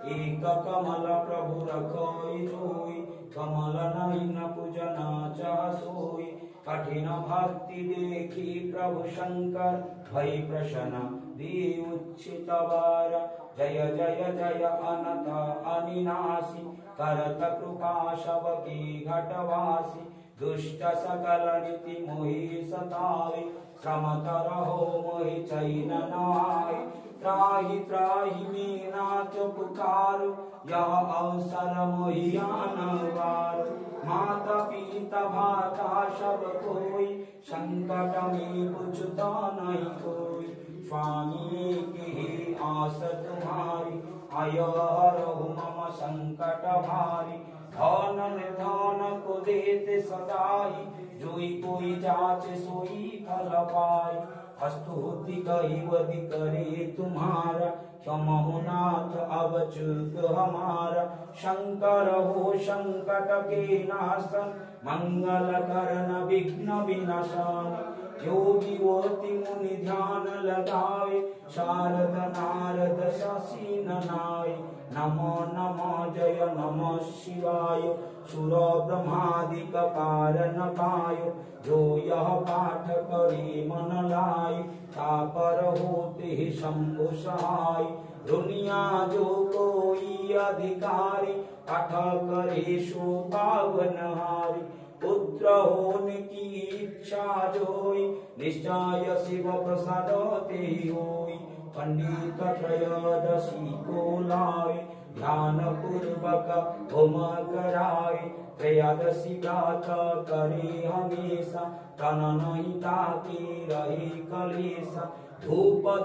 एक कमल प्रभु रखोई जोई, कमल नहीं न पूजना चाह सोई। कठिन भक्ति देखी प्रभु शंकर, भई प्रसन्न दी उच्चित वार। जय जय जय अनंत अनिनाशी, करत कृपा सबकी घटवासी। दुष्ट सकल नीति मोहि सतावे, श्रमतर हो मोहि चैन न आए। त्राहि त्राहि में नाथ पुकारो, यह अवसर मोहि आन वारो। माता पिता भ्राता सब कोई, संकट में बुझता नहीं कोई। स्वामी की आस तुम्हारी, आयो हरहु मम संकट भारी। धन निधान को देते सदाई, जोई कोई जाचे सोई फल पाई। स्तुति कैवदी करे तुम्हारा, क्षमहु नाथ अब चूक हमारा। शंकर हो संकट के नाशन, मंगल करन विघ्न विनाशन। योगी योति मुनि ध्यान लगावे, शारद नारद शशि ननाय। नमो नमो जय नमः शिवाय, सुर ब्रह्मादिक कारण पायो। जो यह पाठ करे मन लाय, तापर होते शंभु सहाय। दुनिया जो कोई अधिकारी, पाठ करे सो पावन हारी। पुत्र होने की इच्छा जोई, निश्चय शिव प्रसाद ते होई। पंडित त्रयोदशी को लाए, ध्यान पूर्वक होम कराए। त्रयोदशी व्रत करे हमेशा, तन नहीं ताके रहे कलेशा। धूप